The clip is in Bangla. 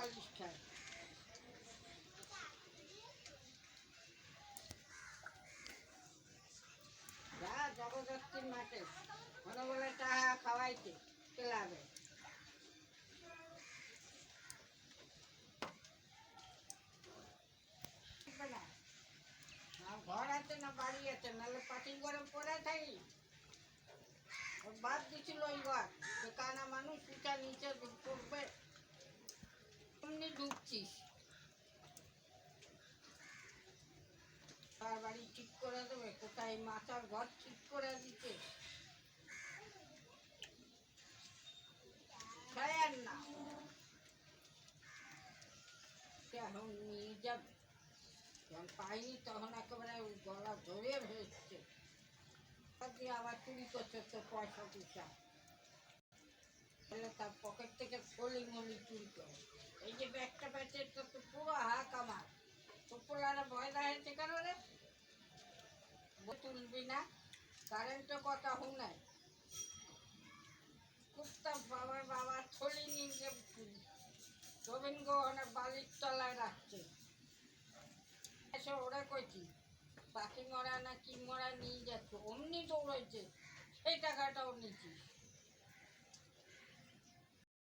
পালিশ খায়। যা জবরদস্তির মাঠে মনে বলে টাকা খাওয়াইতে ক্লাবে। না ঘর আছে না বাড়ি আছে, নাহলে পাটি গরম পরে থাকি। বাদ দিছিল ওই ঘর, কানা মানুষ উঁচা নিচে করবে, এমনি ঢুকছিস। তার বাড়ি ঠিক করে দেবে, কোথায় মাথার ঘর ঠিক করে দিতে আর না, এখন নিয়ে যাবে। যখন পাইনি তখন একেবারে গলা ধরে ভেসছে, দিয়ে আবার চুরি করছে তোর পয়সা টুসা, তাহলে তার পকেট থেকে থলি মলি চুরি করে। এই যে ব্যাগটা প্যাচের তো পুরো হাক আমার, তোপলারা ভয় দেখাচ্ছে কেন রে? তুলবি না, কারেন্টের কথা শুনে কুপ্তা বাবার বাবা থলি নিয়ে রবীন্দ্র অনেক বালির তলায় রাখছে। এসে ওরা কইছি পাখি মরা না কি মরা নিয়ে যাচ্ছে, অমনি দৌড়াইছে, সেই টাকাটাও নিচ্ছিস।